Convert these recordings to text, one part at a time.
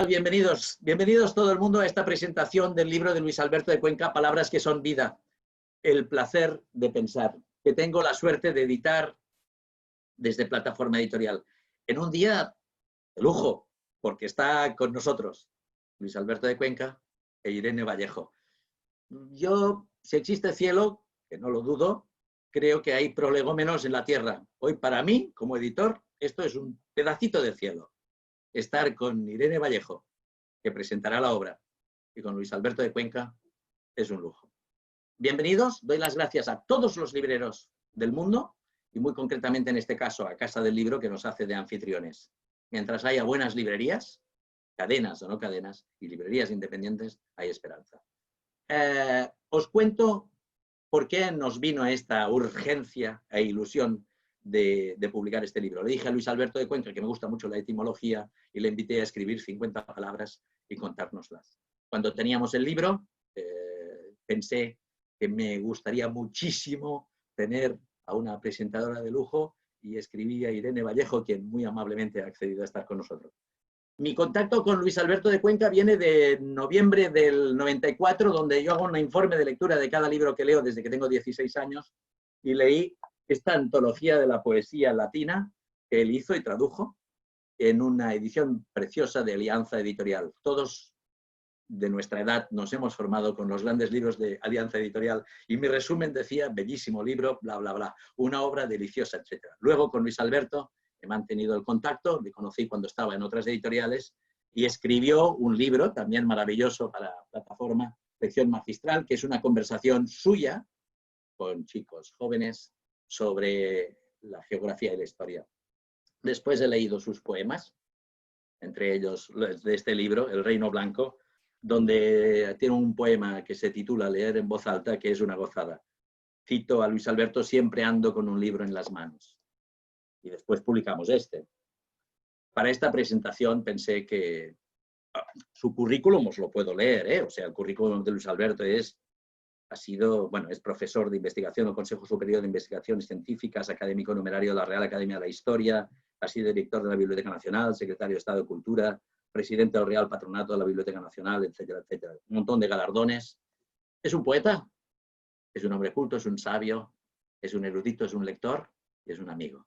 Bienvenidos, bienvenidos todo el mundo a esta presentación del libro de Luis Alberto de Cuenca, Palabras que son vida, el placer de pensar, que tengo la suerte de editar desde Plataforma Editorial. En un día de lujo, porque está con nosotros Luis Alberto de Cuenca e Irene Vallejo. Yo, si existe cielo, que no lo dudo, creo que hay prolegómenos en la tierra. Hoy para mí, como editor, esto es un pedacito de cielo. Estar con Irene Vallejo, que presentará la obra, y con Luis Alberto de Cuenca, es un lujo. Bienvenidos, doy las gracias a todos los libreros del mundo, y muy concretamente en este caso a Casa del Libro, que nos hace de anfitriones. Mientras haya buenas librerías, cadenas o no cadenas, y librerías independientes, hay esperanza. Os cuento por qué nos vino esta urgencia e ilusión de publicar este libro. Le dije a Luis Alberto de Cuenca que me gusta mucho la etimología y le invité a escribir 50 palabras y contárnoslas. Cuando teníamos el libro, pensé que me gustaría muchísimo tener a una presentadora de lujo y escribí a Irene Vallejo, quien muy amablemente ha accedido a estar con nosotros. Mi contacto con Luis Alberto de Cuenca viene de noviembre del 94, donde yo hago un informe de lectura de cada libro que leo desde que tengo 16 años y leí esta antología de la poesía latina que él hizo y tradujo en una edición preciosa de Alianza Editorial. Todos de nuestra edad nos hemos formado con los grandes libros de Alianza Editorial y mi resumen decía, bellísimo libro, bla, bla, bla, una obra deliciosa, etc. Luego con Luis Alberto he mantenido el contacto, le conocí cuando estaba en otras editoriales y escribió un libro también maravilloso para Plataforma, Lección Magistral, que es una conversación suya con chicos jóvenes sobre la geografía y la historia. Después he leído sus poemas, entre ellos de este libro, El Reino Blanco, donde tiene un poema que se titula Leer en voz alta, que es una gozada. Cito a Luis Alberto, siempre ando con un libro en las manos. Y después publicamos este. Para esta presentación pensé que su currículum os lo puedo leer, o sea, el currículum de Luis Alberto es profesor de investigación o Consejo Superior de Investigaciones Científicas, académico numerario de la Real Academia de la Historia, ha sido director de la Biblioteca Nacional, secretario de Estado de Cultura, presidente del Real Patronato de la Biblioteca Nacional, etcétera, etcétera. Un montón de galardones. Es un poeta, es un hombre culto, es un sabio, es un erudito, es un lector y es un amigo.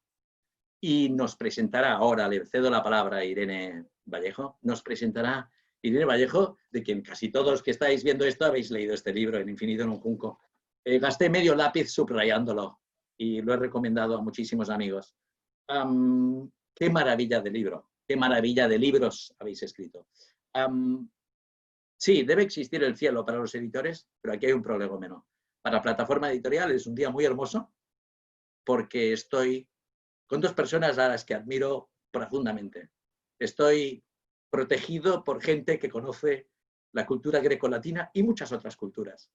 Y nos presentará ahora, le cedo la palabra a Irene Vallejo, nos presentará Irene Vallejo, de quien casi todos los que estáis viendo esto habéis leído este libro, El infinito en un junco. Gasté medio lápiz subrayándolo y lo he recomendado a muchísimos amigos. Qué maravilla de libro, qué maravilla de libros habéis escrito. Sí, debe existir el cielo para los editores, pero aquí hay un prolegómeno. Para Plataforma Editorial es un día muy hermoso porque estoy con dos personas a las que admiro profundamente. Estoy protegido por gente que conoce la cultura grecolatina y muchas otras culturas.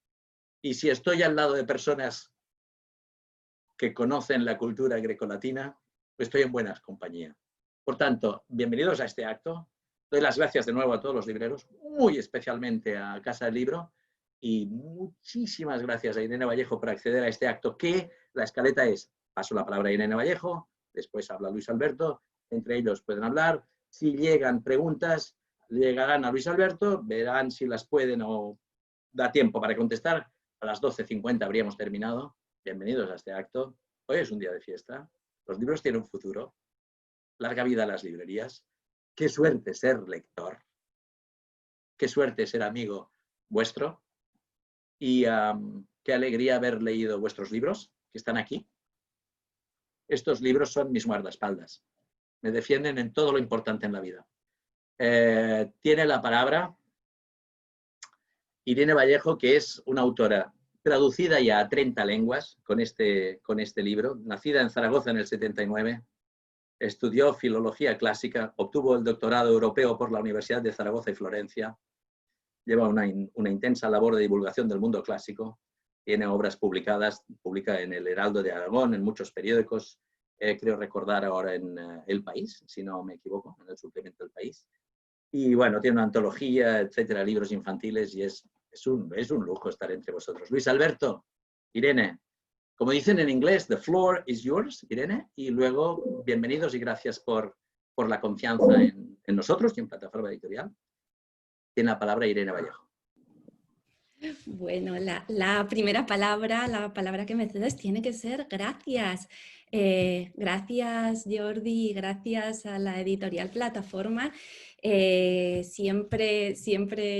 Y si estoy al lado de personas que conocen la cultura grecolatina, estoy en buena compañía. Por tanto, bienvenidos a este acto. Doy las gracias de nuevo a todos los libreros, muy especialmente a Casa del Libro, y muchísimas gracias a Irene Vallejo por acceder a este acto, que la escaleta es, paso la palabra a Irene Vallejo, después habla Luis Alberto, entre ellos pueden hablar. Si llegan preguntas, llegarán a Luis Alberto, verán si las pueden o da tiempo para contestar. A las 12:50 habríamos terminado. Bienvenidos a este acto. Hoy es un día de fiesta. Los libros tienen un futuro. Larga vida a las librerías. Qué suerte ser lector. Qué suerte ser amigo vuestro. Y qué alegría haber leído vuestros libros, que están aquí. Estos libros son mis guardaespaldas. Me defienden en todo lo importante en la vida. Tiene la palabra Irene Vallejo, que es una autora traducida ya a 30 lenguas con este libro, nacida en Zaragoza en el 79, estudió filología clásica, obtuvo el doctorado europeo por la Universidad de Zaragoza y Florencia, lleva una intensa labor de divulgación del mundo clásico, tiene obras publicadas, publica en el Heraldo de Aragón, en muchos periódicos, creo recordar ahora en El País, si no me equivoco, en el suplemento del País. Y bueno, tiene una antología, etcétera, libros infantiles, y es un lujo estar entre vosotros. Luis Alberto, Irene, como dicen en inglés, the floor is yours, Irene, y luego bienvenidos y gracias por la confianza en en nosotros y en Plataforma Editorial, tiene la palabra Irene Vallejo. Bueno, la primera palabra, la palabra que me cedes tiene que ser gracias. Gracias Jordi, gracias a la editorial Plataforma. Siempre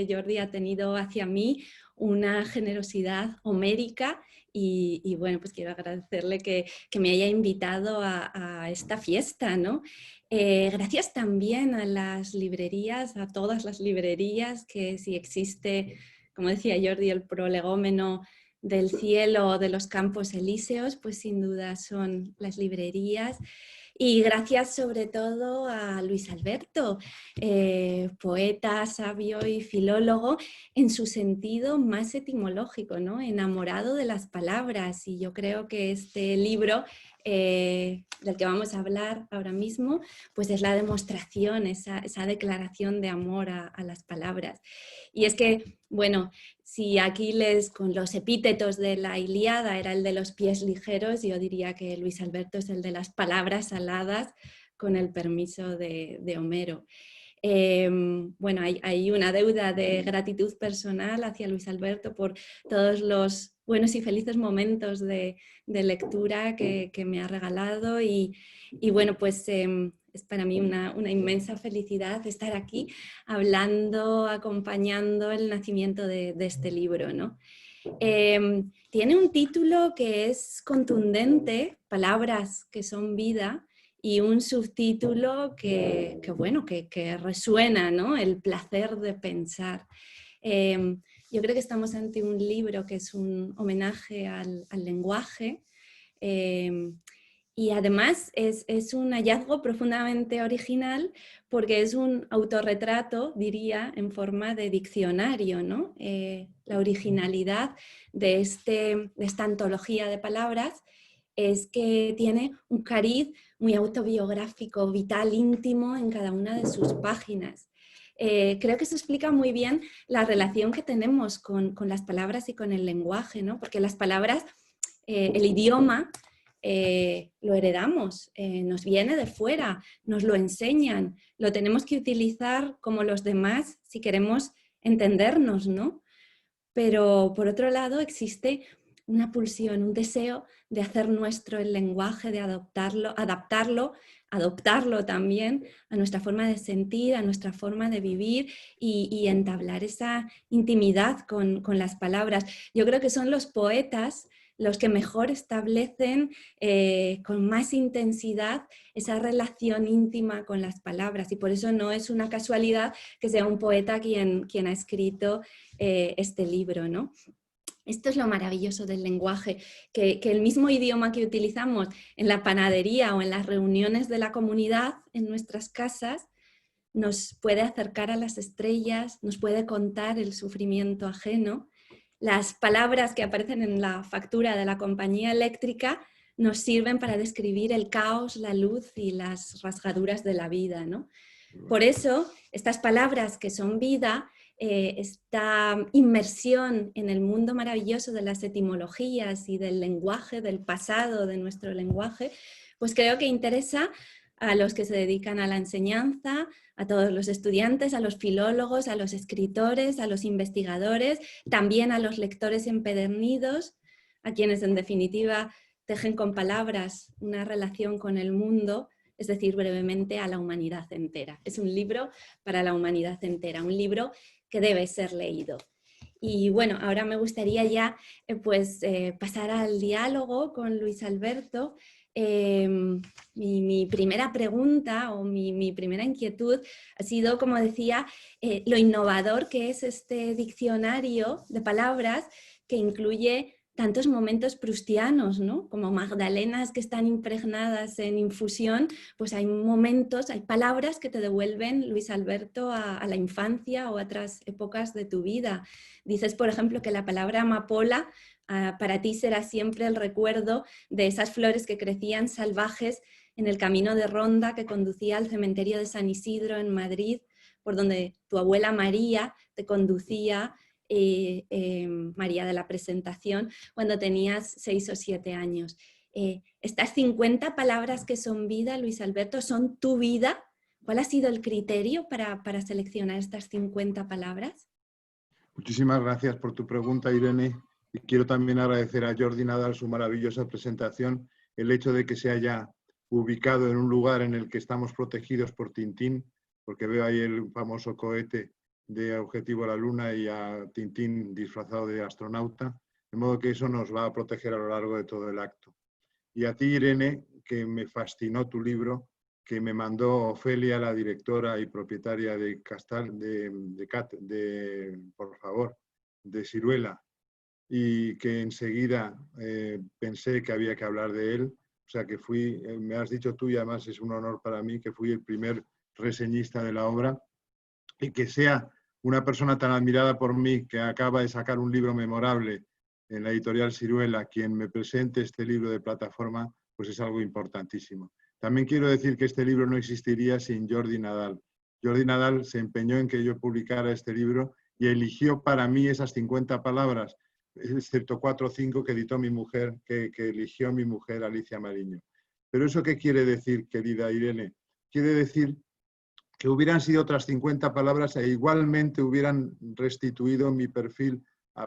Jordi ha tenido hacia mí una generosidad homérica y bueno, pues quiero agradecerle que me haya invitado a esta fiesta, ¿no? Gracias también a las librerías, a todas las librerías, que si existe, como decía Jordi, el prolegómeno del cielo de los campos elíseos, pues sin duda son las librerías. Y gracias sobre todo a Luis Alberto, poeta, sabio y filólogo en su sentido más etimológico, ¿no? Enamorado de las palabras. Y yo creo que este libro del que vamos a hablar ahora mismo, pues es la demostración, esa declaración de amor a las palabras. Y es que, bueno, si Aquiles con los epítetos de la Ilíada era el de los pies ligeros, yo diría que Luis Alberto es el de las palabras aladas, con el permiso de Homero. Bueno, hay una deuda de gratitud personal hacia Luis Alberto por todos los buenos y felices momentos de lectura que me ha regalado y bueno, pues es para mí una inmensa felicidad estar aquí hablando, acompañando el nacimiento de este libro, ¿no? Tiene un título que es contundente, Palabras que son vida, y un subtítulo que resuena, ¿no? El placer de pensar. Yo creo que estamos ante un libro que es un homenaje al lenguaje, y además es un hallazgo profundamente original porque es un autorretrato, diría, en forma de diccionario, ¿no? La originalidad de esta antología de palabras es que tiene un cariz muy autobiográfico, vital, íntimo en cada una de sus páginas. Creo que eso explica muy bien la relación que tenemos con las palabras y con el lenguaje, ¿no? Porque las palabras, el idioma, lo heredamos, nos viene de fuera, nos lo enseñan, lo tenemos que utilizar como los demás si queremos entendernos, ¿no? Pero por otro lado existe una pulsión, un deseo de hacer nuestro el lenguaje, de adaptarlo también a nuestra forma de sentir, a nuestra forma de vivir y entablar esa intimidad con las palabras. Yo creo que son los poetas los que mejor establecen con más intensidad esa relación íntima con las palabras, y por eso no es una casualidad que sea un poeta quien ha escrito este libro, ¿no? Esto es lo maravilloso del lenguaje, que el mismo idioma que utilizamos en la panadería o en las reuniones de la comunidad en nuestras casas nos puede acercar a las estrellas, nos puede contar el sufrimiento ajeno. Las palabras que aparecen en la factura de la compañía eléctrica nos sirven para describir el caos, la luz y las rasgaduras de la vida, ¿no? Por eso, estas palabras que son vida, esta inmersión en el mundo maravilloso de las etimologías y del lenguaje, del pasado de nuestro lenguaje, pues creo que interesa a los que se dedican a la enseñanza, a todos los estudiantes, a los filólogos, a los escritores, a los investigadores, también a los lectores empedernidos, a quienes en definitiva tejen con palabras una relación con el mundo, es decir, brevemente a la humanidad entera. Es un libro para la humanidad entera, un libro que debe ser leído. Y bueno, ahora me gustaría ya pasar al diálogo con Luis Alberto. Mi primera pregunta o mi primera inquietud ha sido, como decía, lo innovador que es este diccionario de palabras que incluye tantos momentos proustianos, ¿no? Como magdalenas que están impregnadas en infusión, pues hay momentos, hay palabras que te devuelven, Luis Alberto, a la infancia o a otras épocas de tu vida. Dices, por ejemplo, que la palabra amapola para ti será siempre el recuerdo de esas flores que crecían salvajes en el camino de ronda que conducía al cementerio de San Isidro en Madrid, por donde tu abuela María te conducía, María de la Presentación, cuando tenías 6 o 7 años. Estas 50 palabras que son vida, Luis Alberto, son tu vida, ¿Cuál ha sido el criterio para seleccionar estas 50 palabras? Muchísimas gracias por tu pregunta, Irene. Y quiero también agradecer a Jordi Nadal su maravillosa presentación, el hecho de que se haya ubicado en un lugar en el que estamos protegidos por Tintín, porque veo ahí el famoso cohete de Objetivo a la Luna y a Tintín disfrazado de astronauta, de modo que eso nos va a proteger a lo largo de todo el acto. Y a ti, Irene, que me fascinó tu libro, que me mandó Ofelia, la directora y propietaria de Castal, por favor, de Siruela, y que enseguida pensé que había que hablar de él. O sea que fui, me has dicho tú, y además es un honor para mí que fui el primer reseñista de la obra, y que sea una persona tan admirada por mí, que acaba de sacar un libro memorable en la editorial Siruela, quien me presente este libro de plataforma, pues es algo importantísimo. También quiero decir que este libro no existiría sin Jordi Nadal. Jordi Nadal se empeñó en que yo publicara este libro y eligió para mí esas 50 palabras, excepto 4 o 5 que editó mi mujer, que eligió mi mujer Alicia Mariño. ¿Pero eso qué quiere decir, querida Irene? Quiere decir que hubieran sido otras 50 palabras e igualmente hubieran restituido mi perfil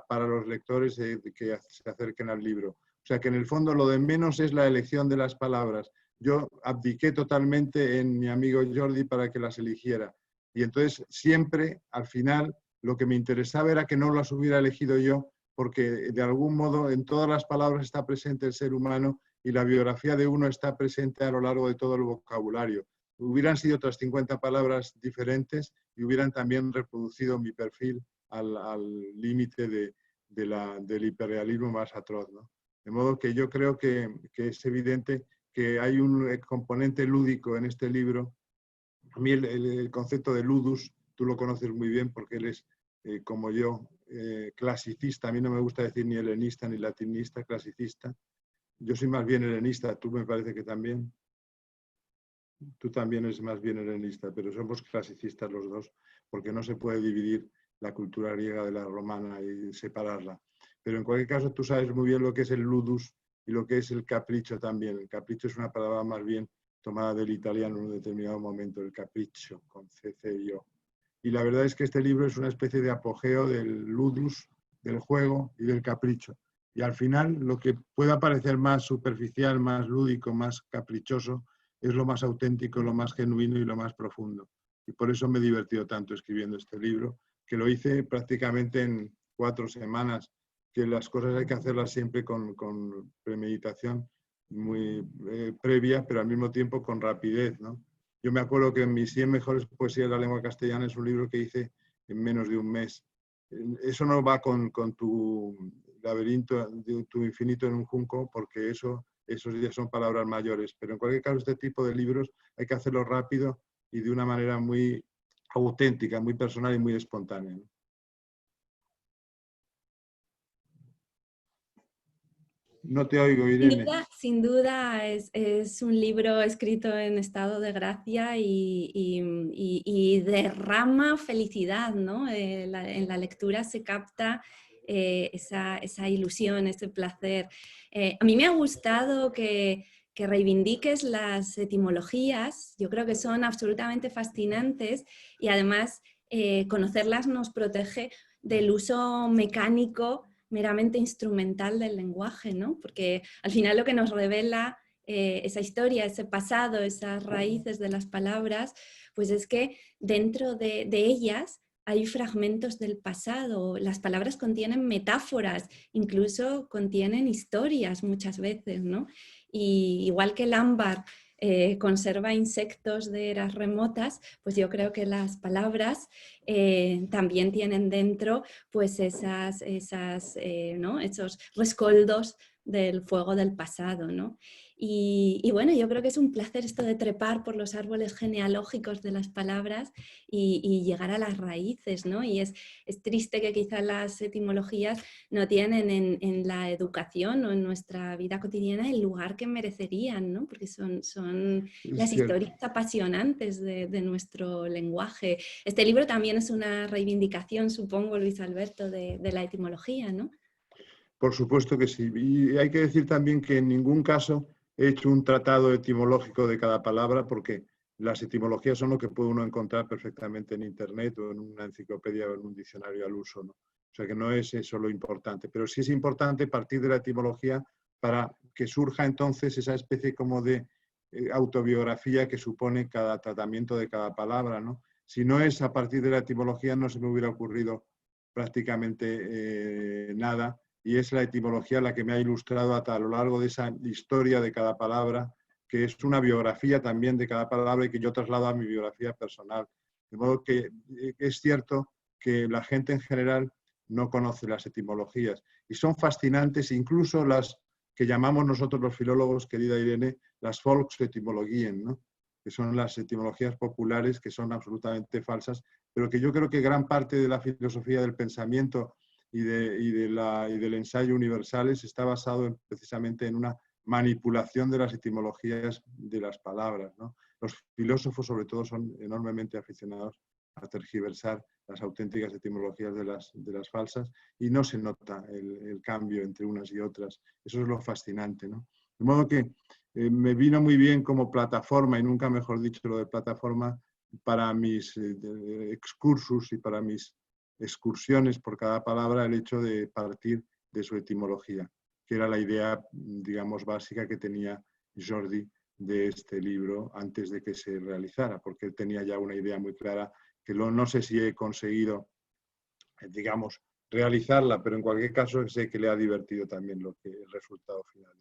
para los lectores que se acerquen al libro. O sea que en el fondo lo de menos es la elección de las palabras. Yo abdiqué totalmente en mi amigo Jordi para que las eligiera. Y entonces siempre, al final, lo que me interesaba era que no las hubiera elegido yo, porque de algún modo en todas las palabras está presente el ser humano y la biografía de uno está presente a lo largo de todo el vocabulario. Hubieran sido otras 50 palabras diferentes y hubieran también reproducido mi perfil al límite del hiperrealismo más atroz, ¿no? De modo que yo creo que es evidente que hay un componente lúdico en este libro. A mí el concepto de ludus, tú lo conoces muy bien porque él es, como yo, clasicista. A mí no me gusta decir ni helenista ni latinista, clasicista. Yo soy más bien helenista, tú me parece que también. Tú también eres más bien helenista, pero somos clasicistas los dos, porque no se puede dividir la cultura griega de la romana y separarla. Pero en cualquier caso, tú sabes muy bien lo que es el ludus y lo que es el capricho también. El capricho es una palabra más bien tomada del italiano en un determinado momento, el capriccio, con C-C-I-O. Y la verdad es que este libro es una especie de apogeo del ludus, del juego y del capricho. Y al final, lo que pueda parecer más superficial, más lúdico, más caprichoso, es lo más auténtico, lo más genuino y lo más profundo. Y por eso me he divertido tanto escribiendo este libro, que lo hice prácticamente en 4 semanas, que las cosas hay que hacerlas siempre con premeditación muy previa, pero al mismo tiempo con rapidez, ¿no? Yo me acuerdo que en mis 100 mejores poesías de la lengua castellana es un libro que hice en menos de un mes. Eso no va con tu laberinto, tu infinito en un junco, porque esos ya son palabras mayores. Pero en cualquier caso, este tipo de libros hay que hacerlo rápido y de una manera muy auténtica, muy personal y muy espontánea, ¿no? No te oigo, Irene. Sin duda es un libro escrito en estado de gracia y derrama felicidad, ¿no? En la lectura se capta esa ilusión, ese placer. A mí me ha gustado que reivindiques las etimologías, yo creo que son absolutamente fascinantes y además conocerlas nos protege del uso mecánico meramente instrumental del lenguaje, ¿no? Porque al final lo que nos revela esa historia, ese pasado, esas raíces de las palabras, pues es que dentro de ellas hay fragmentos del pasado. Las palabras contienen metáforas, incluso contienen historias muchas veces, ¿no? Y igual que el ámbar conserva insectos de eras remotas, pues yo creo que las palabras también tienen dentro pues ¿no? esos rescoldos del fuego del pasado, ¿no? Y bueno, yo creo que es un placer esto de trepar por los árboles genealógicos de las palabras y llegar a las raíces, ¿no? Y es triste que quizás las etimologías no tienen en la educación o en nuestra vida cotidiana el lugar que merecerían, ¿no? Porque son las historias apasionantes de nuestro lenguaje. Este libro también es una reivindicación, supongo, Luis Alberto, de la etimología, ¿no? Por supuesto que sí. Y hay que decir también que en ningún caso he hecho un tratado etimológico de cada palabra, porque las etimologías son lo que puede uno encontrar perfectamente en Internet o en una enciclopedia o en un diccionario al uso, ¿no? O sea que no es eso lo importante, pero sí es importante partir de la etimología para que surja entonces esa especie como de autobiografía que supone cada tratamiento de cada palabra, ¿no? Si no es a partir de la etimología no se me hubiera ocurrido prácticamente nada, y es la etimología la que me ha ilustrado a lo largo de esa historia de cada palabra, que es una biografía también de cada palabra y que yo traslado a mi biografía personal. De modo que es cierto que la gente en general no conoce las etimologías y son fascinantes, incluso las que llamamos nosotros los filólogos, querida Irene, las Volksetimologien, ¿no? Que son las etimologías populares, que son absolutamente falsas, pero que yo creo que gran parte de la filosofía del pensamiento y del ensayo universales está basado precisamente en una manipulación de las etimologías de las palabras, ¿no? Los filósofos, sobre todo, son enormemente aficionados a tergiversar las auténticas etimologías de las falsas y no se nota el cambio entre unas y otras. Eso es lo fascinante, ¿no? De modo que me vino muy bien como plataforma, y nunca mejor dicho lo de plataforma, para mis excursus y para mis excursiones por cada palabra, el hecho de partir de su etimología, que era la idea, digamos, básica que tenía Jordi de este libro antes de que se realizara, porque él tenía ya una idea muy clara, que no sé si he conseguido, digamos, realizarla, pero en cualquier caso sé que le ha divertido también el resultado final.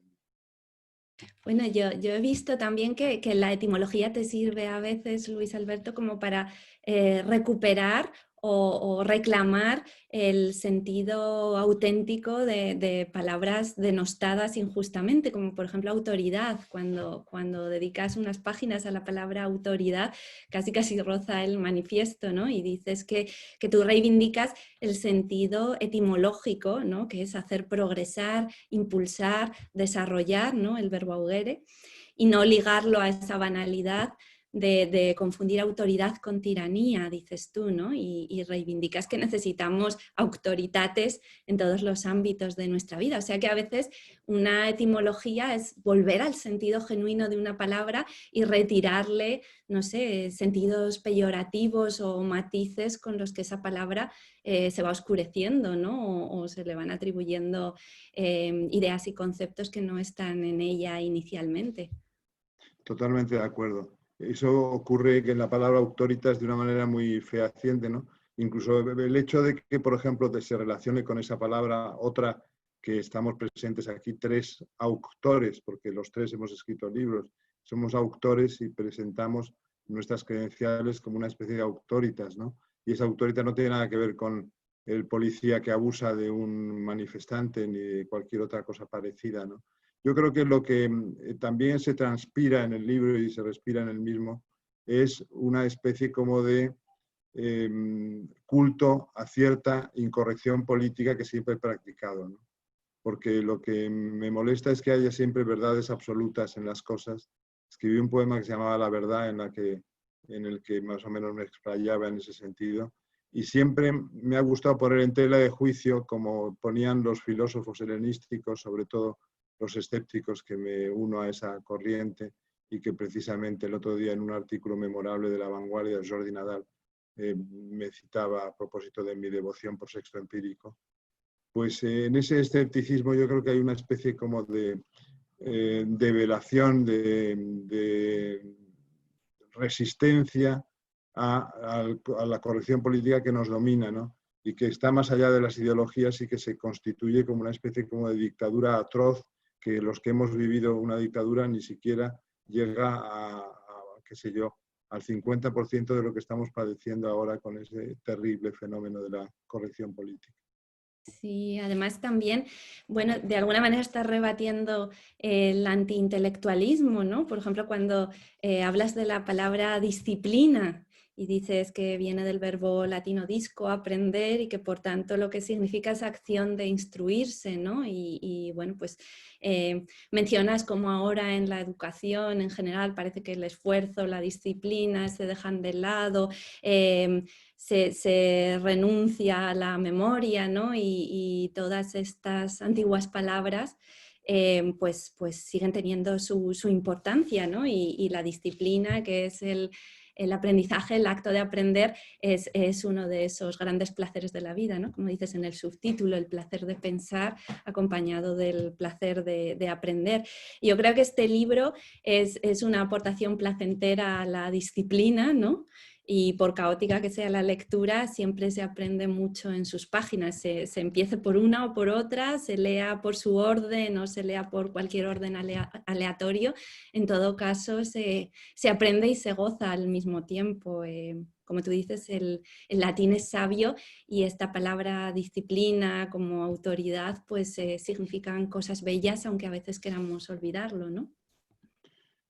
Bueno, yo he visto también que la etimología te sirve a veces, Luis Alberto, como para recuperar o reclamar el sentido auténtico de palabras denostadas injustamente, como por ejemplo autoridad. Cuando dedicas unas páginas a la palabra autoridad, casi roza el manifiesto, ¿no? Y dices que tú reivindicas el sentido etimológico, ¿no? Que es hacer progresar, impulsar, desarrollar, ¿no? El verbo augere, y no ligarlo a esa banalidad de confundir autoridad con tiranía, dices tú, ¿no? Y reivindicas que necesitamos autoritates en todos los ámbitos de nuestra vida. O sea que a veces una etimología es volver al sentido genuino de una palabra y retirarle, no sé, sentidos peyorativos o matices con los que esa palabra se va oscureciendo, ¿no? O se le van atribuyendo ideas y conceptos que no están en ella inicialmente. Totalmente de acuerdo. Eso ocurre que en la palabra autoritas de una manera muy fehaciente, ¿no? Incluso el hecho de que, por ejemplo, se relacione con esa palabra otra, que estamos presentes aquí, 3 autores, porque los 3 hemos escrito libros, somos autores y presentamos nuestras credenciales como una especie de autoritas, ¿no? Y esa autoritas no tiene nada que ver con el policía que abusa de un manifestante ni de cualquier otra cosa parecida, ¿no? Yo creo que lo que también se transpira en el libro y se respira en el mismo es una especie como de culto a cierta incorrección política que siempre he practicado, ¿no? Porque lo que me molesta es que haya siempre verdades absolutas en las cosas. Escribí un poema que se llamaba La verdad, en el que más o menos me explayaba en ese sentido. Y siempre me ha gustado poner en tela de juicio, como ponían los filósofos helenísticos, sobre todo los escépticos, que me uno a esa corriente, y que precisamente el otro día en un artículo memorable de La Vanguardia, Jordi Nadal me citaba a propósito de mi devoción por Sexto Empírico. Pues en ese escepticismo yo creo que hay una especie como de develación, de resistencia a la corrección política que nos domina, ¿no? Y que está más allá de las ideologías y que se constituye como una especie como de dictadura atroz, que los que hemos vivido una dictadura ni siquiera llega qué sé yo, al 50% de lo que estamos padeciendo ahora con ese terrible fenómeno de la corrección política. Sí, además también, bueno, de alguna manera está rebatiendo el antiintelectualismo, ¿no? Por ejemplo, cuando hablas de la palabra disciplina y dices que viene del verbo latino disco, aprender, y que por tanto lo que significa es acción de instruirse, ¿no? Y bueno, pues mencionas como ahora en la educación en general parece que el esfuerzo, la disciplina se dejan de lado, se renuncia a la memoria, ¿no? Y todas estas antiguas palabras pues siguen teniendo su importancia, ¿no? Y la disciplina, que es el aprendizaje, el acto de aprender, es uno de esos grandes placeres de la vida, ¿no? Como dices en el subtítulo, el placer de pensar acompañado del placer de aprender. Y yo creo que este libro es una aportación placentera a la disciplina, ¿no? Y por caótica que sea la lectura, siempre se aprende mucho en sus páginas. Se empiece por una o por otra, se lea por su orden o se lea por cualquier orden aleatorio. En todo caso, se aprende y se goza al mismo tiempo. Como tú dices, el latín es sabio y esta palabra disciplina como autoridad, pues significan cosas bellas, aunque a veces queramos olvidarlo, ¿no?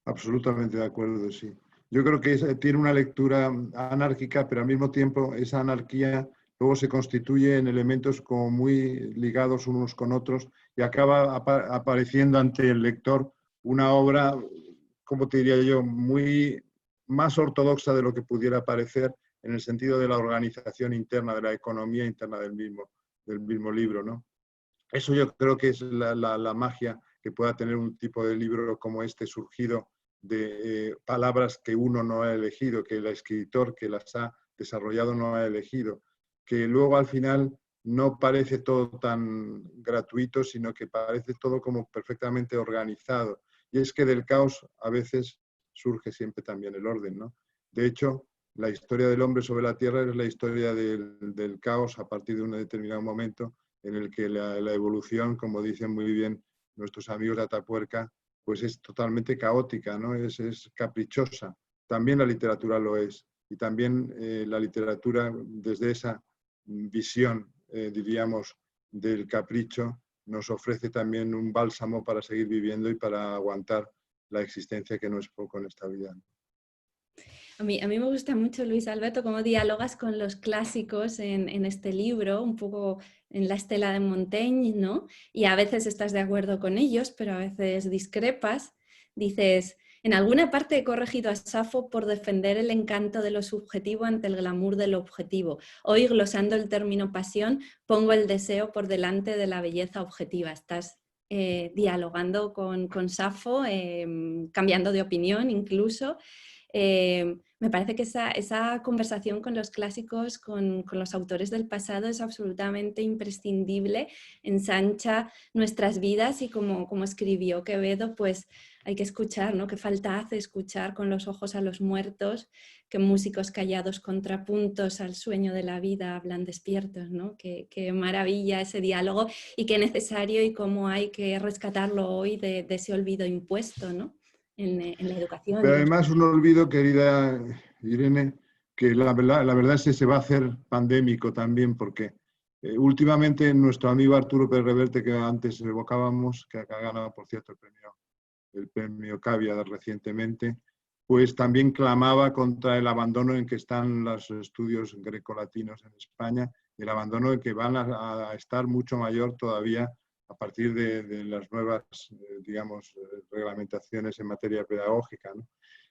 Absolutamente de acuerdo, sí. Yo creo que tiene una lectura anárquica, pero al mismo tiempo esa anarquía luego se constituye en elementos como muy ligados unos con otros y acaba apareciendo ante el lector una obra, como te diría yo, muy más ortodoxa de lo que pudiera parecer en el sentido de la organización interna, de la economía interna del mismo libro, ¿no? Eso yo creo que es la magia que pueda tener un tipo de libro como este, surgido de palabras que uno no ha elegido, que el escritor que las ha desarrollado no ha elegido, que luego al final no parece todo tan gratuito, sino que parece todo como perfectamente organizado. Y es que del caos a veces surge siempre también el orden, ¿no? De hecho, la historia del hombre sobre la tierra es la historia del caos a partir de un determinado momento en el que la evolución, como dicen muy bien nuestros amigos de Atapuerca, pues es totalmente caótica, ¿no? Es caprichosa. También la literatura lo es. Y también la literatura, desde esa visión, diríamos, del capricho, nos ofrece también un bálsamo para seguir viviendo y para aguantar la existencia, que no es poco en esta vida. A mí me gusta mucho, Luis Alberto, cómo dialogas con los clásicos en este libro, un poco en la estela de Montaigne, ¿no? Y a veces estás de acuerdo con ellos, pero a veces discrepas. Dices, en alguna parte he corregido a Safo por defender el encanto de lo subjetivo ante el glamour de lo objetivo. Hoy, glosando el término pasión, pongo el deseo por delante de la belleza objetiva. Estás dialogando con Safo, cambiando de opinión incluso. Me parece que esa conversación con los clásicos, con los autores del pasado es absolutamente imprescindible, ensancha nuestras vidas y como escribió Quevedo, pues hay que escuchar, ¿no? Qué falta hace escuchar con los ojos a los muertos, que músicos callados contrapuntos al sueño de la vida hablan despiertos, ¿no? Qué maravilla ese diálogo y qué necesario y cómo hay que rescatarlo hoy de ese olvido impuesto, ¿no? En la educación. Pero además un olvido, querida Irene, que la verdad es que se va a hacer pandémico también, porque últimamente nuestro amigo Arturo Pérez Reverte, que antes evocábamos, que ha ganado, por cierto, el premio Cavia recientemente, pues también clamaba contra el abandono en que están los estudios grecolatinos en España, y el abandono en que van a estar mucho mayor todavía a partir de las nuevas, digamos, reglamentaciones en materia pedagógica, ¿no?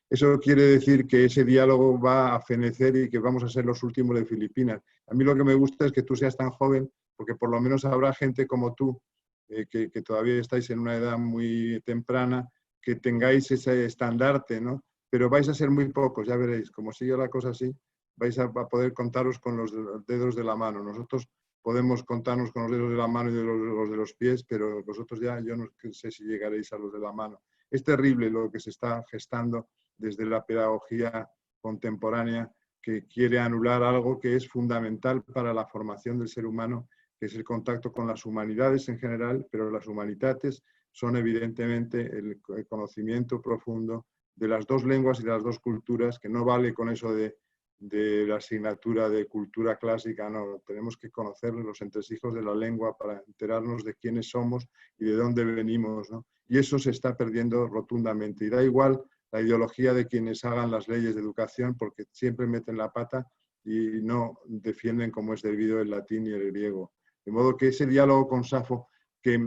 Eso quiere decir que ese diálogo va a fenecer y que vamos a ser los últimos de Filipinas. A mí lo que me gusta es que tú seas tan joven, porque por lo menos habrá gente como tú, que todavía estáis en una edad muy temprana, que tengáis ese estandarte, ¿no? Pero vais a ser muy pocos, ya veréis. Como sigue la cosa así, vais a poder contaros con los dedos de la mano. Nosotros podemos contarnos con los dedos de la mano y los de los pies, pero vosotros ya, yo no sé si llegaréis a los de la mano. Es terrible lo que se está gestando desde la pedagogía contemporánea, que quiere anular algo que es fundamental para la formación del ser humano, que es el contacto con las humanidades en general, pero las humanidades son evidentemente el conocimiento profundo de las dos lenguas y de las dos culturas, que no vale con eso de la asignatura de cultura clásica, no, tenemos que conocer los entresijos de la lengua para enterarnos de quiénes somos y de dónde venimos, ¿no? Y eso se está perdiendo rotundamente. Y da igual la ideología de quienes hagan las leyes de educación, porque siempre meten la pata y no defienden como es debido el latín y el griego. De modo que ese diálogo con Safo, que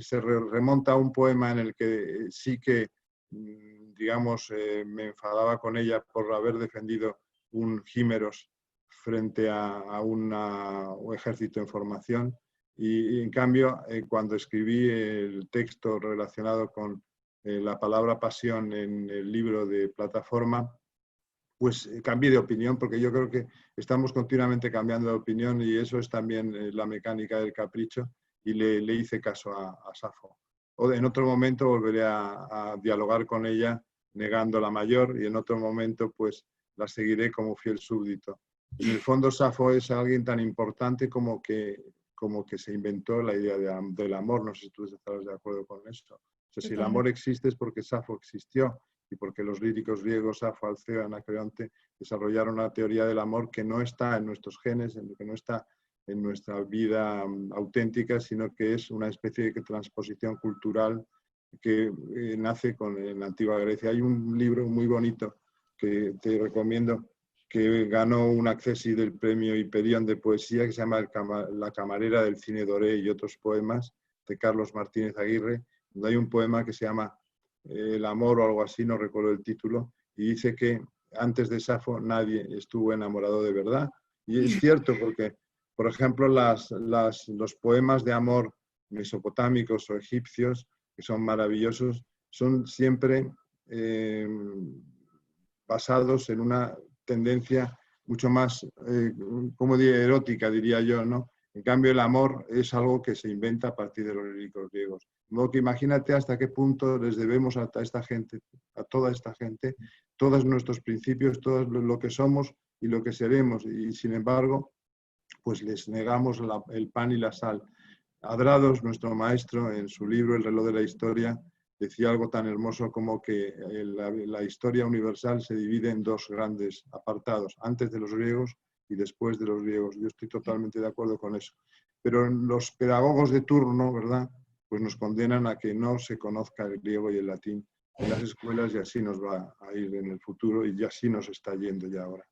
se remonta a un poema en el que sí que, digamos, me enfadaba con ella por haber defendido un Hímeros frente a un ejército en formación, Y en cambio, cuando escribí el texto relacionado con la palabra pasión en el libro de Plataforma, pues cambié de opinión, porque yo creo que estamos continuamente cambiando de opinión y eso es también la mecánica del capricho, y le hice caso a Safo. O en otro momento volveré a dialogar con ella negando la mayor, y en otro momento pues la seguiré como fiel súbdito. En el fondo Safo es alguien tan importante como que se inventó la idea del amor. No sé si tú estarás de acuerdo con eso. O sea, si el amor existe es porque Safo existió, y porque los líricos griegos, Safo, Alceo, Anacreonte, desarrollaron una teoría del amor que no está en nuestros genes, que no está en nuestra vida auténtica, sino que es una especie de transposición cultural que nace en la antigua Grecia. Hay un libro muy bonito que te recomiendo, que ganó un accesi del premio Hiperión de poesía, que se llama La camarera del cine Doré y otros poemas, de Carlos Martínez Aguirre, donde hay un poema que se llama El amor o algo así, no recuerdo el título, y dice que antes de Safo nadie estuvo enamorado de verdad. Y es cierto, porque, por ejemplo, los poemas de amor mesopotámicos o egipcios, que son maravillosos, son siempre basados en una tendencia mucho más, como diría, erótica, diría yo, ¿no? En cambio, el amor es algo que se inventa a partir de los líricos griegos. De modo que imagínate hasta qué punto les debemos a esta gente, a toda esta gente, todos nuestros principios, todo lo que somos y lo que seremos. Y sin embargo, pues les negamos el pan y la sal. Adrados, nuestro maestro, en su libro El reloj de la historia, decía algo tan hermoso como que la historia universal se divide en dos grandes apartados, antes de los griegos y después de los griegos. Yo estoy totalmente de acuerdo con eso. Pero los pedagogos de turno, ¿verdad?, pues nos condenan a que no se conozca el griego y el latín en las escuelas, y así nos va a ir en el futuro, y así nos está yendo ya ahora.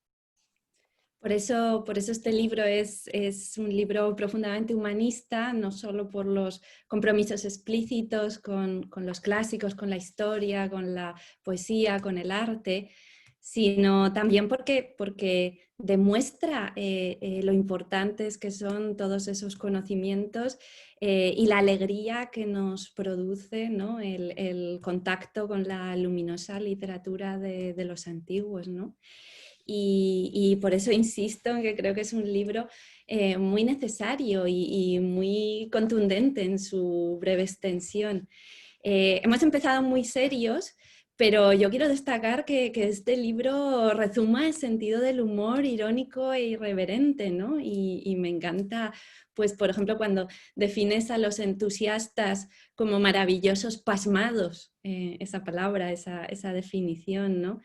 Por eso este libro es un libro profundamente humanista, no solo por los compromisos explícitos con los clásicos, con la historia, con la poesía, con el arte, sino también porque demuestra lo importantes que son todos esos conocimientos y la alegría que nos produce, ¿no?, el contacto con la luminosa literatura de los antiguos, ¿no? Y por eso insisto en que creo que es un libro muy necesario y muy contundente en su breve extensión. Hemos empezado muy serios, pero yo quiero destacar que este libro rezuma el sentido del humor irónico e irreverente, ¿no? Y me encanta, pues, por ejemplo, cuando defines a los entusiastas como maravillosos pasmados, esa palabra, esa definición, ¿no?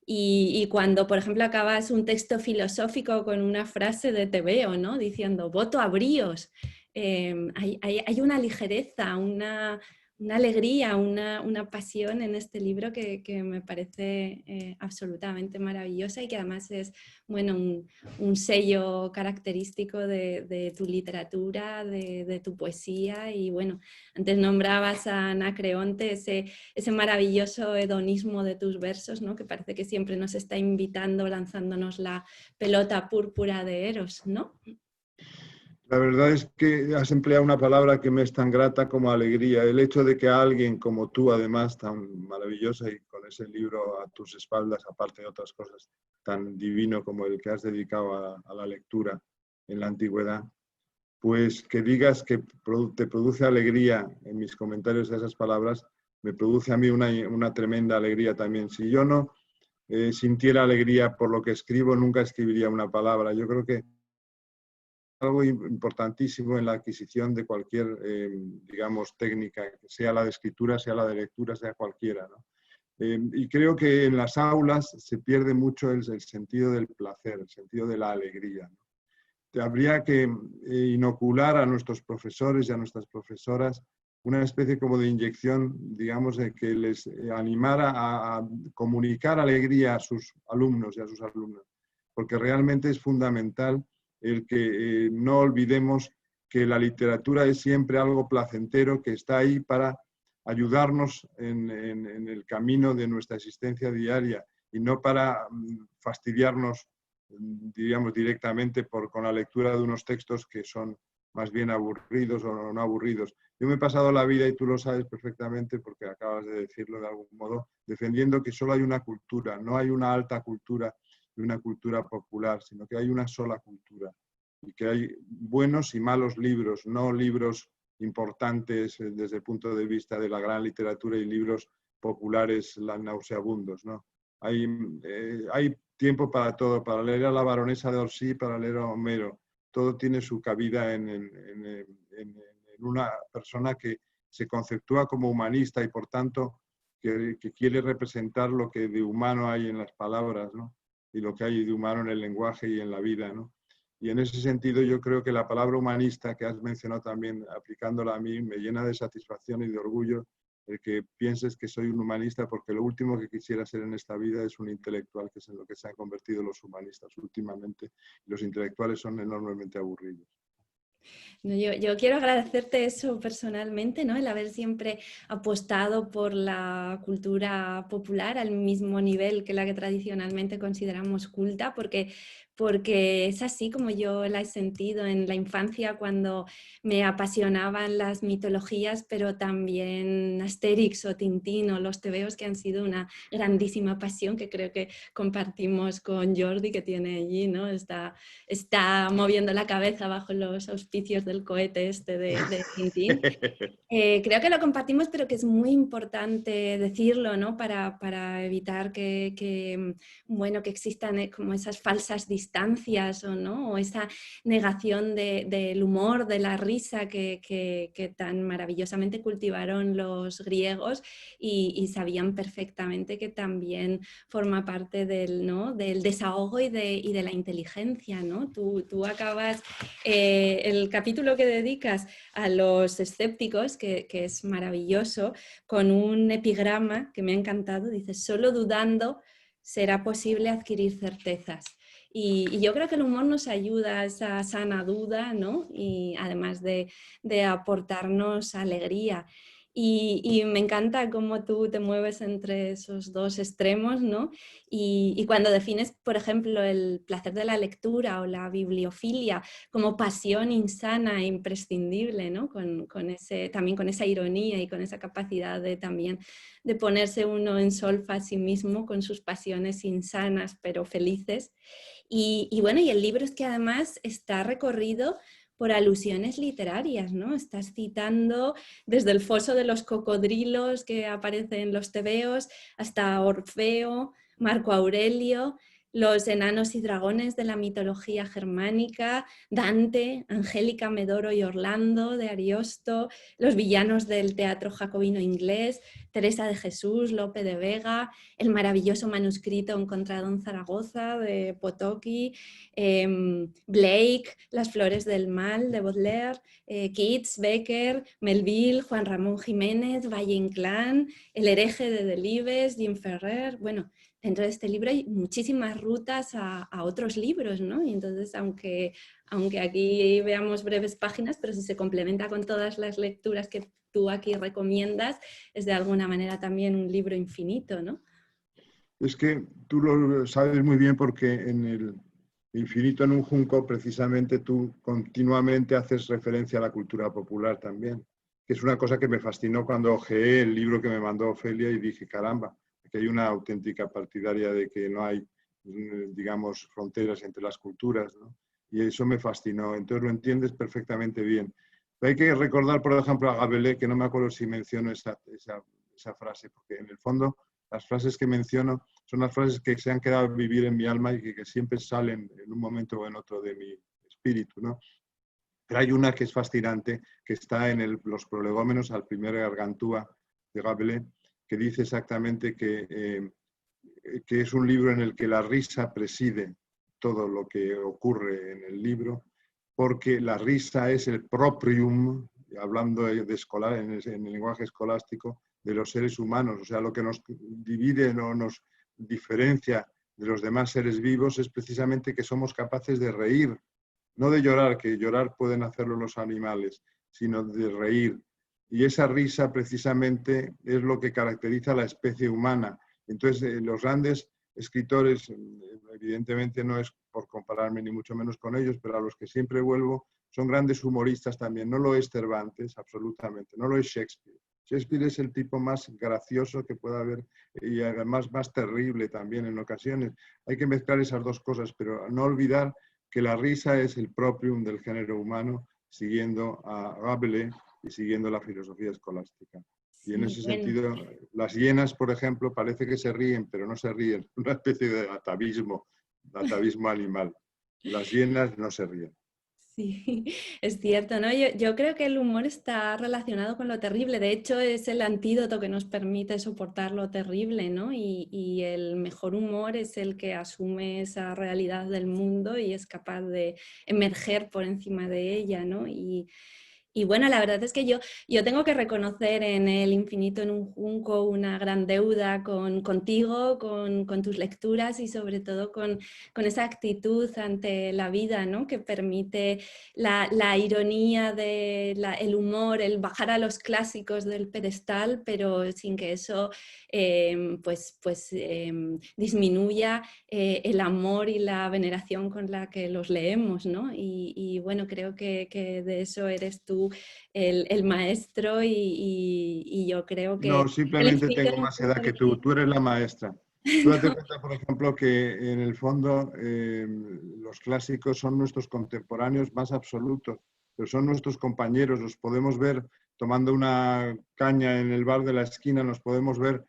Y cuando, por ejemplo, acabas un texto filosófico con una frase de Te veo, ¿no?, diciendo voto a bríos, hay una ligereza, una alegría, una pasión en este libro que me parece absolutamente maravillosa y que además es, bueno, un sello característico de tu literatura, de tu poesía. Y bueno, antes nombrabas a Anacreonte, ese maravilloso hedonismo de tus versos, ¿no?, que parece que siempre nos está invitando, lanzándonos la pelota púrpura de Eros, ¿no? La verdad es que has empleado una palabra que me es tan grata como alegría. El hecho de que alguien como tú, además, tan maravillosa y con ese libro a tus espaldas, aparte de otras cosas, tan divino como el que has dedicado a la lectura en la antigüedad, pues que digas que te produce alegría en mis comentarios a esas palabras, me produce a mí una tremenda alegría también. Si yo no sintiera alegría por lo que escribo, nunca escribiría una palabra. Yo creo que algo importantísimo en la adquisición de cualquier, digamos, técnica, sea la de escritura, sea la de lectura, sea cualquiera, ¿no? Y creo que en las aulas se pierde mucho el sentido del placer, el sentido de la alegría, ¿no? Habría que inocular a nuestros profesores y a nuestras profesoras una especie como de inyección, digamos, de que les animara a comunicar alegría a sus alumnos y a sus alumnas, porque realmente es fundamental el que no olvidemos que la literatura es siempre algo placentero, que está ahí para ayudarnos en el camino de nuestra existencia diaria y no para fastidiarnos, diríamos, directamente con la lectura de unos textos que son más bien aburridos o no aburridos. Yo me he pasado la vida, y tú lo sabes perfectamente porque acabas de decirlo de algún modo, defendiendo que solo hay una cultura, no hay una alta cultura y una cultura popular, sino que hay una sola cultura y que hay buenos y malos libros, no libros importantes desde el punto de vista de la gran literatura y libros populares nauseabundos, ¿no? Hay tiempo para todo, para leer a la baronesa de Orsi, para leer a Homero. Todo tiene su cabida en una persona que se conceptúa como humanista y por tanto que quiere representar lo que de humano hay en las palabras, ¿no? Y lo que hay de humano en el lenguaje y en la vida, ¿no? Y en ese sentido yo creo que la palabra humanista que has mencionado también, aplicándola a mí, me llena de satisfacción y de orgullo el que pienses que soy un humanista, porque lo último que quisiera ser en esta vida es un intelectual, que es en lo que se han convertido los humanistas últimamente. Los intelectuales son enormemente aburridos. Yo quiero agradecerte eso personalmente, ¿no? El haber siempre apostado por la cultura popular al mismo nivel que la que tradicionalmente consideramos culta, porque es así como yo la he sentido en la infancia cuando me apasionaban las mitologías, pero también Asterix o Tintín o los tebeos, que han sido una grandísima pasión que creo que compartimos con Jordi, que tiene allí, ¿no? Está moviendo la cabeza bajo los auspicios del cohete este de Tintín. Creo que lo compartimos, pero que es muy importante decirlo, ¿no? Para evitar que existan como esas falsas distancias ¿no? O esa negación del humor, de la risa que tan maravillosamente cultivaron los griegos y sabían perfectamente que también forma parte del desahogo y de la inteligencia, ¿no? Tú acabas el capítulo que dedicas a los escépticos, que es maravilloso, con un epigrama que me ha encantado. Dice: solo dudando será posible adquirir certezas. Y yo creo que el humor nos ayuda a esa sana duda, ¿no? Y además de aportarnos alegría. Y me encanta cómo tú te mueves entre esos dos extremos, ¿no? Y cuando defines, por ejemplo, el placer de la lectura o la bibliofilia como pasión insana e imprescindible, ¿no? También con esa ironía y con esa capacidad también de ponerse uno en solfa a sí mismo con sus pasiones insanas pero felices. Y bueno, y el libro es que además está recorrido por alusiones literarias, ¿no? Estás citando desde el foso de los cocodrilos que aparece en los tebeos hasta Orfeo, Marco Aurelio, los enanos y dragones de la mitología germánica, Dante, Angélica, Medoro y Orlando de Ariosto, los villanos del teatro jacobino inglés, Teresa de Jesús, Lope de Vega, el maravilloso manuscrito encontrado en Zaragoza de Potocki, Blake, Las flores del mal de Baudelaire, Keats, Becker, Melville, Juan Ramón Jiménez, Valle Inclán, El hereje de Delibes, Jim Ferrer. Bueno, dentro de este libro hay muchísimas rutas a otros libros, ¿no? Y entonces, aunque aquí veamos breves páginas, pero si se complementa con todas las lecturas que tú aquí recomiendas, es de alguna manera también un libro infinito, ¿no? Es que tú lo sabes muy bien, porque en el Infinito en un junco precisamente tú continuamente haces referencia a la cultura popular también, que es una cosa que me fascinó cuando ojeé el libro que me mandó Ofelia y dije, caramba, que hay una auténtica partidaria de que no hay, digamos, fronteras entre las culturas, ¿no? Y eso me fascinó, entonces lo entiendes perfectamente bien. Pero hay que recordar, por ejemplo, a Rabelais, que no me acuerdo si menciono esa frase, porque en el fondo las frases que menciono son las frases que se han quedado a vivir en mi alma y que siempre salen en un momento o en otro de mi espíritu, ¿no? Pero hay una que es fascinante, que está en los prolegómenos al primer Gargantúa de Rabelais, que dice exactamente que es un libro en el que la risa preside todo lo que ocurre en el libro, porque la risa es el proprium, hablando de escolar, en el lenguaje escolástico, de los seres humanos. O sea, lo que nos divide o nos diferencia de los demás seres vivos es precisamente que somos capaces de reír, no de llorar, que llorar pueden hacerlo los animales, sino de reír. Y esa risa precisamente es lo que caracteriza a la especie humana. Entonces, los grandes escritores, evidentemente no es por compararme ni mucho menos con ellos, pero a los que siempre vuelvo, son grandes humoristas también. No lo es Cervantes, absolutamente, no lo es Shakespeare. Shakespeare es el tipo más gracioso que pueda haber y además más terrible también en ocasiones. Hay que mezclar esas dos cosas, pero no olvidar que la risa es el propium del género humano, siguiendo a Rabelais y siguiendo la filosofía escolástica. Y en ese sentido, las hienas, por ejemplo, parece que se ríen, pero no se ríen. Una especie de atavismo animal. Las hienas no se ríen. Sí, es cierto, ¿no? Yo creo que el humor está relacionado con lo terrible. De hecho, es el antídoto que nos permite soportar lo terrible, ¿no? Y el mejor humor es el que asume esa realidad del mundo y es capaz de emerger por encima de ella, ¿no? Y bueno, la verdad es que yo tengo que reconocer en El infinito en un junco una gran deuda contigo, con tus lecturas y sobre todo con esa actitud ante la vida, ¿no? Que permite la ironía, el humor, el bajar a los clásicos del pedestal, pero sin que eso disminuya el amor y la veneración con la que los leemos, ¿no? Y bueno, creo que de eso eres tú el maestro y yo creo que... No, simplemente tengo más edad que tú. Tú eres la maestra. Tú date cuenta, por ejemplo, que en el fondo los clásicos son nuestros contemporáneos más absolutos, pero son nuestros compañeros. Los podemos ver tomando una caña en el bar de la esquina, nos podemos ver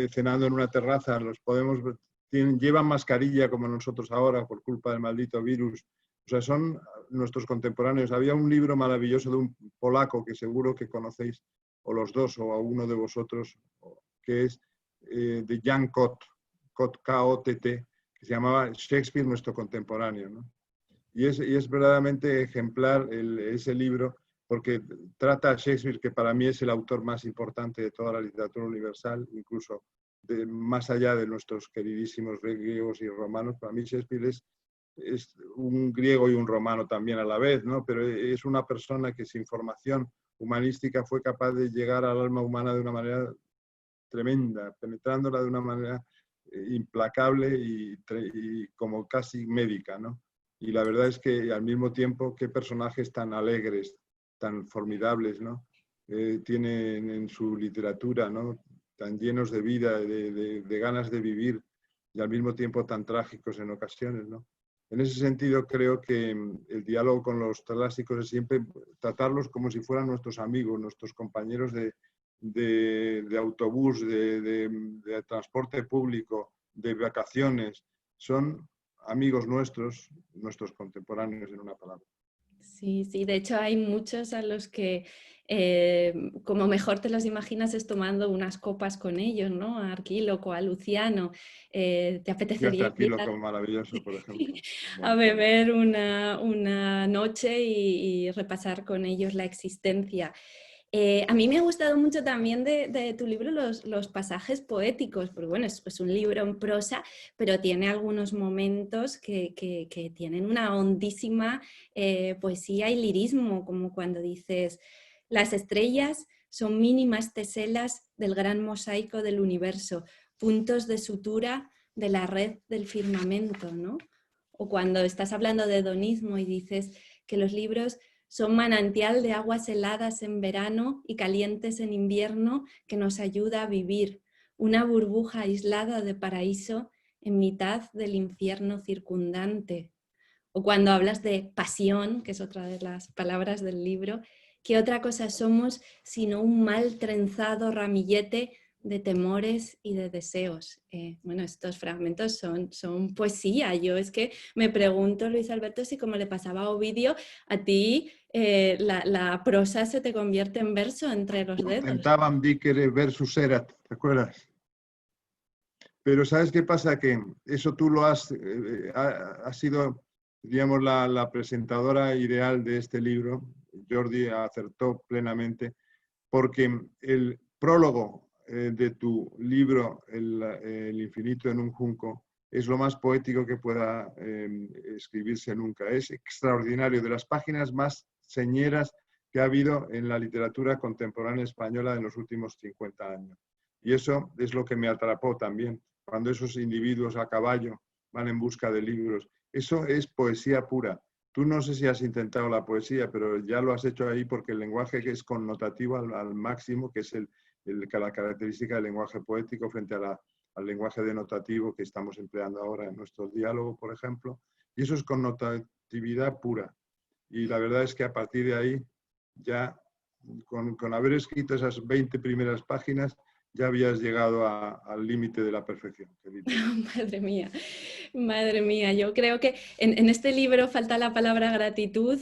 cenando en una terraza, los podemos ver, llevan mascarilla como nosotros ahora por culpa del maldito virus. O sea, son nuestros contemporáneos. Había un libro maravilloso de un polaco que seguro que conocéis, o los dos, o a uno de vosotros, que es de Jan Kott, K-O-T-T, que se llamaba Shakespeare, nuestro contemporáneo, ¿no? Y es verdaderamente ejemplar ese libro, porque trata a Shakespeare, que para mí es el autor más importante de toda la literatura universal, incluso más allá de nuestros queridísimos griegos y romanos. Para mí Shakespeare es un griego y un romano también a la vez, ¿no? Pero es una persona que sin formación humanística fue capaz de llegar al alma humana de una manera tremenda, penetrándola de una manera implacable y como casi médica, ¿no? Y la verdad es que al mismo tiempo, qué personajes tan alegres, tan formidables, ¿no? Tienen en su literatura, ¿no? Tan llenos de vida, de ganas de vivir y al mismo tiempo tan trágicos en ocasiones, ¿no? En ese sentido, creo que el diálogo con los clásicos es siempre tratarlos como si fueran nuestros amigos, nuestros compañeros de autobús, de transporte público, de vacaciones. Son amigos nuestros contemporáneos en una palabra. Sí, sí, de hecho hay muchos a los que como mejor te los imaginas es tomando unas copas con ellos, ¿no? A Arquíloco, a Luciano, ¿te Yo hasta apetecería Arquíloco maravilloso, por ejemplo. a beber una noche y repasar con ellos la existencia? A mí me ha gustado mucho también de tu libro los pasajes poéticos, porque bueno, es un libro en prosa, pero tiene algunos momentos que tienen una hondísima poesía y lirismo, como cuando dices, las estrellas son mínimas teselas del gran mosaico del universo, puntos de sutura de la red del firmamento, ¿no? O cuando estás hablando de hedonismo y dices que los libros son manantial de aguas heladas en verano y calientes en invierno que nos ayuda a vivir, una burbuja aislada de paraíso en mitad del infierno circundante. O cuando hablas de pasión, que es otra de las palabras del libro, ¿qué otra cosa somos sino un mal trenzado ramillete de temores y de deseos? Bueno, estos fragmentos son poesía. Yo es que me pregunto, Luis Alberto, si como le pasaba a Ovidio, a ti la prosa se te convierte en verso entre los dedos. Tentaban dicere versus erat, ¿te acuerdas? Pero ¿sabes qué pasa? Que eso tú lo has sido, digamos, la presentadora ideal de este libro. Jordi acertó plenamente, porque el prólogo de tu libro, El infinito en un junco, es lo más poético que pueda escribirse nunca. Es extraordinario, de las páginas más señeras que ha habido en la literatura contemporánea española en los últimos 50 años. Y eso es lo que me atrapó también, cuando esos individuos a caballo van en busca de libros. Eso es poesía pura. Tú no sé si has intentado la poesía, pero ya lo has hecho ahí porque el lenguaje que es connotativo al máximo, que es la característica del lenguaje poético frente al lenguaje denotativo que estamos empleando ahora en nuestro diálogo, por ejemplo. Y eso es connotatividad pura. Y la verdad es que a partir de ahí, ya con haber escrito esas 20 primeras páginas, ya habías llegado al límite de la perfección. Madre mía, yo creo que en este libro falta la palabra gratitud.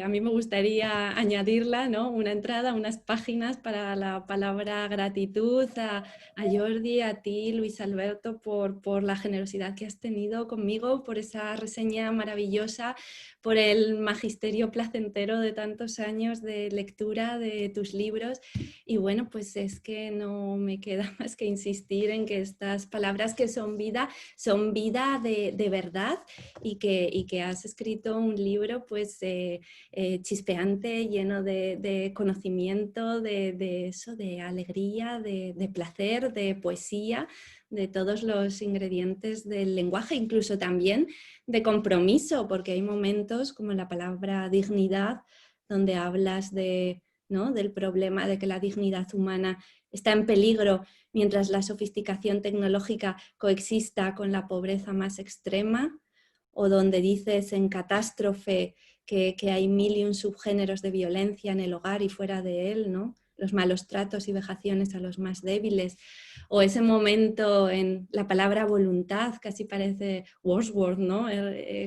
A mí me gustaría añadirla, ¿no? Una entrada, unas páginas para la palabra gratitud a Jordi, a ti, Luis Alberto, por la generosidad que has tenido conmigo, por esa reseña maravillosa, por el magisterio placentero de tantos años de lectura de tus libros. Y bueno, pues es que no me queda más que insistir en que estas palabras que son vida de verdad, y que has escrito un libro pues chispeante, lleno de conocimiento, de eso, de alegría, de placer, de poesía, de todos los ingredientes del lenguaje, incluso también de compromiso, porque hay momentos como la palabra dignidad, donde hablas ¿no? del problema de que la dignidad humana está en peligro mientras la sofisticación tecnológica coexista con la pobreza más extrema, o donde dices en Catástrofe que hay 1000 y un subgéneros de violencia en el hogar y fuera de él, ¿no? Los malos tratos y vejaciones a los más débiles, o ese momento en la palabra voluntad, casi parece Wordsworth, ¿no?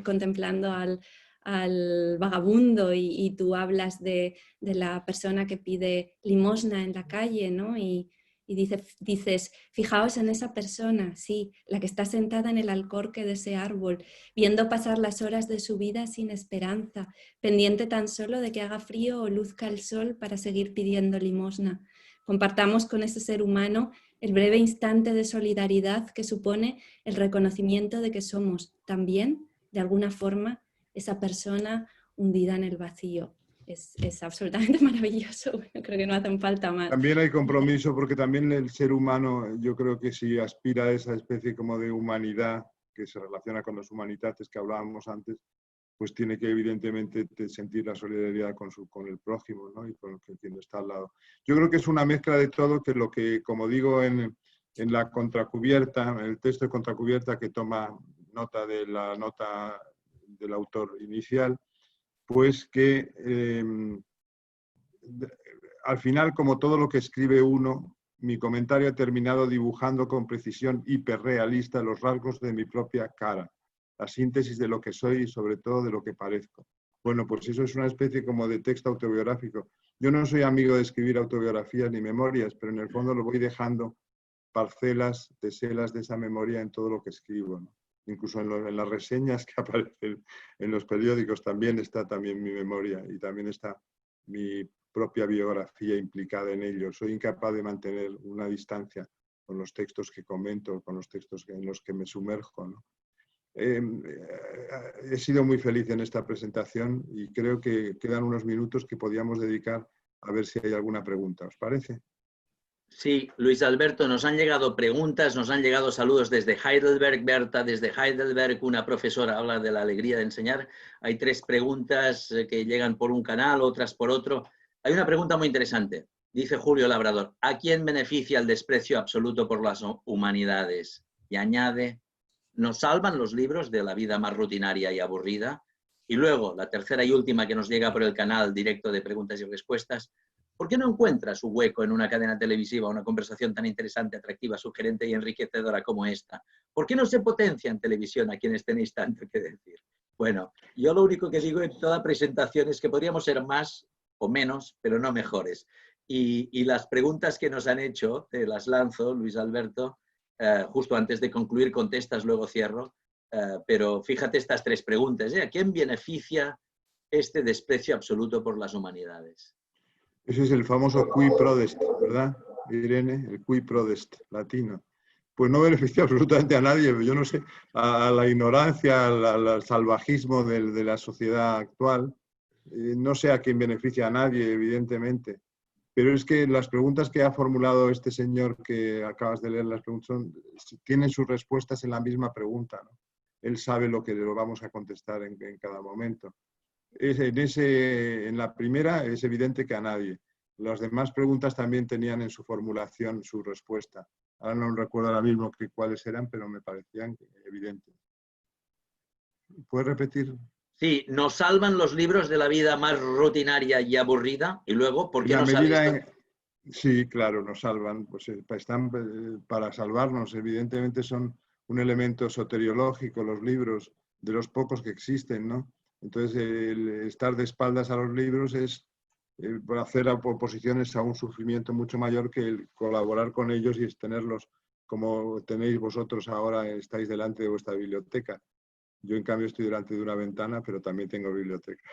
Contemplando al vagabundo, y tú hablas de la persona que pide limosna en la calle, ¿no? Y dices, fijaos en esa persona, sí, la que está sentada en el alcorque de ese árbol, viendo pasar las horas de su vida sin esperanza, pendiente tan solo de que haga frío o luzca el sol para seguir pidiendo limosna. Compartamos con ese ser humano el breve instante de solidaridad que supone el reconocimiento de que somos también, de alguna forma, esa persona hundida en el vacío. Es absolutamente maravilloso. Bueno, creo que no hacen falta más. También hay compromiso, porque también el ser humano, yo creo que si aspira a esa especie como de humanidad que se relaciona con los humanitates que hablábamos antes, pues tiene que evidentemente sentir la solidaridad con el prójimo, ¿no? Y con quien está al lado. Yo creo que es una mezcla de todo, que lo que, como digo en la contracubierta, en el texto de contracubierta que toma nota de la nota del autor inicial, pues que al final, como todo lo que escribe uno, mi comentario ha terminado dibujando con precisión hiperrealista los rasgos de mi propia cara, la síntesis de lo que soy y sobre todo de lo que parezco. Bueno, pues eso es una especie como de texto autobiográfico. Yo no soy amigo de escribir autobiografías ni memorias, pero en el fondo lo voy dejando parcelas, teselas de esa memoria en todo lo que escribo, ¿no? Incluso en las reseñas que aparecen en los periódicos también está también mi memoria y también está mi propia biografía implicada en ello. Soy incapaz de mantener una distancia con los textos que comento, con los textos en los que me sumerjo, ¿no? He sido muy feliz en esta presentación y creo que quedan unos minutos que podíamos dedicar a ver si hay alguna pregunta. ¿Os parece? Sí, Luis Alberto, nos han llegado preguntas, nos han llegado saludos desde Heidelberg. Berta, desde Heidelberg, una profesora habla de la alegría de enseñar. Hay 3 preguntas que llegan por un canal, otras por otro. Hay una pregunta muy interesante. Dice Julio Labrador, ¿a quién beneficia el desprecio absoluto por las humanidades? Y añade, ¿nos salvan los libros de la vida más rutinaria y aburrida? Y luego, la tercera y última que nos llega por el canal directo de preguntas y respuestas, ¿por qué no encuentra su hueco en una cadena televisiva una conversación tan interesante, atractiva, sugerente y enriquecedora como esta? ¿Por qué no se potencia en televisión a quienes tenéis tanto que decir? Bueno, yo lo único que digo en toda presentación es que podríamos ser más o menos, pero no mejores. Y las preguntas que nos han hecho, te las lanzo, Luis Alberto, justo antes de concluir, contestas, luego cierro. Pero fíjate estas 3 preguntas. ¿A quién beneficia este desprecio absoluto por las humanidades? Ese es el famoso qui prodest, ¿verdad, Irene? El qui prodest latino. Pues no beneficia absolutamente a nadie, yo no sé, a la ignorancia, al salvajismo de la sociedad actual. No sé a quién beneficia a nadie, evidentemente, pero es que las preguntas que ha formulado este señor que acabas de leer, las preguntas tienen sus respuestas en la misma pregunta, ¿no? Él sabe lo que le vamos a contestar en cada momento. En la primera es evidente que a nadie. Las demás preguntas también tenían en su formulación su respuesta. Ahora no recuerdo ahora mismo cuáles eran, pero me parecían evidentes. ¿Puedes repetir? Sí, nos salvan los libros de la vida más rutinaria y aburrida. Y luego, ¿por qué no sale esto? Sí, claro, nos salvan. Pues están para salvarnos. Evidentemente son un elemento soteriológico los libros, de los pocos que existen, ¿no? Entonces, el estar de espaldas a los libros es por hacer oposiciones a un sufrimiento mucho mayor que el colaborar con ellos y tenerlos como tenéis vosotros ahora, estáis delante de vuestra biblioteca. Yo, en cambio, estoy delante de una ventana, pero también tengo biblioteca.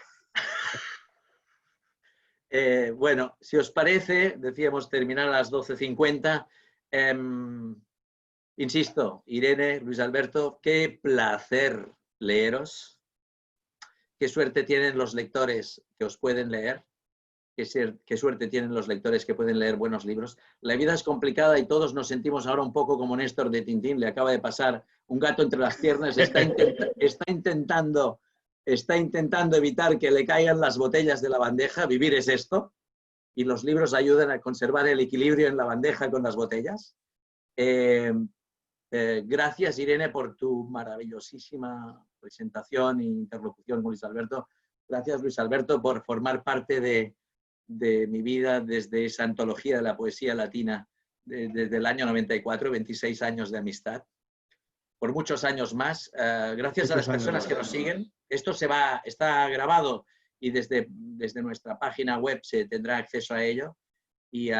Bueno, si os parece, decíamos terminar a las 12:50. Insisto, Irene, Luis Alberto, qué placer leeros. Qué suerte tienen los lectores que os pueden leer. Qué suerte tienen los lectores que pueden leer buenos libros. La vida es complicada y todos nos sentimos ahora un poco como Néstor de Tintín. Le acaba de pasar un gato entre las piernas. Está intentando evitar que le caigan las botellas de la bandeja. Vivir es esto. Y los libros ayudan a conservar el equilibrio en la bandeja con las botellas. Gracias, Irene, por tu maravillosísima presentación e interlocución con Luis Alberto. Gracias, Luis Alberto, por formar parte de mi vida desde esa antología de la poesía latina desde el año 94, 26 años de amistad. Por muchos años más. Gracias a las personas que nos siguen. Esto está grabado y desde nuestra página web se tendrá acceso a ello. Y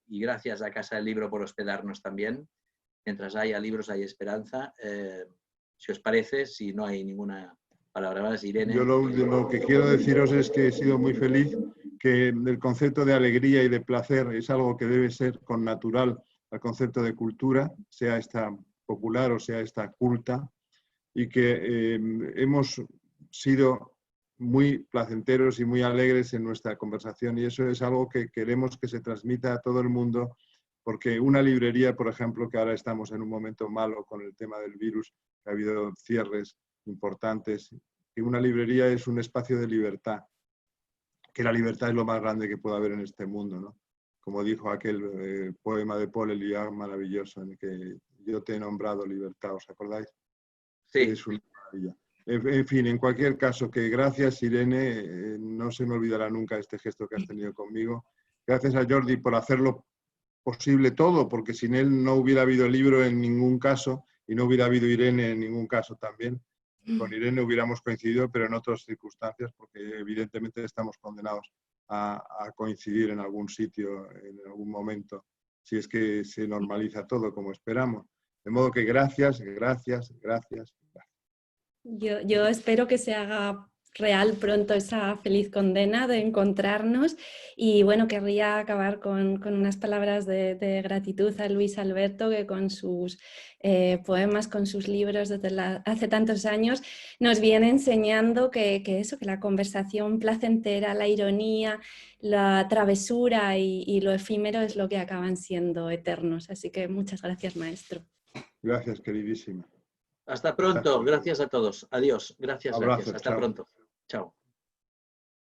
gracias a Casa del Libro por hospedarnos también. Mientras haya libros hay esperanza. Si os parece, si no hay ninguna palabra más, Irene. Yo lo que quiero deciros es que he sido muy feliz, que el concepto de alegría y de placer es algo que debe ser connatural al concepto de cultura, sea esta popular o sea esta culta, y que hemos sido muy placenteros y muy alegres en nuestra conversación, y eso es algo que queremos que se transmita a todo el mundo, porque una librería, por ejemplo, que ahora estamos en un momento malo con el tema del virus, que ha habido cierres importantes, que una librería es un espacio de libertad, que la libertad es lo más grande que puede haber en este mundo, ¿no? Como dijo aquel poema de Paul Eluard maravilloso, en el que yo te he nombrado libertad, ¿os acordáis? Sí. Es una maravilla. En fin, en cualquier caso, que gracias, Irene, no se me olvidará nunca este gesto que has tenido conmigo. Gracias a Jordi por hacerlo posible todo, porque sin él no hubiera habido el libro en ningún caso y no hubiera habido Irene en ningún caso también. Con Irene hubiéramos coincidido, pero en otras circunstancias, porque evidentemente estamos condenados a coincidir en algún sitio, en algún momento, si es que se normaliza todo como esperamos. De modo que gracias. Yo espero que se haga real pronto esa feliz condena de encontrarnos, y bueno, querría acabar con unas palabras de gratitud a Luis Alberto, que con sus poemas, con sus libros desde hace tantos años nos viene enseñando que la conversación placentera, la ironía, la travesura y lo efímero es lo que acaban siendo eternos. Así que muchas gracias, maestro. Gracias, queridísima. Hasta pronto. Gracias a todos. Adiós. Gracias. Abrazos, Hasta chao. pronto. Chao.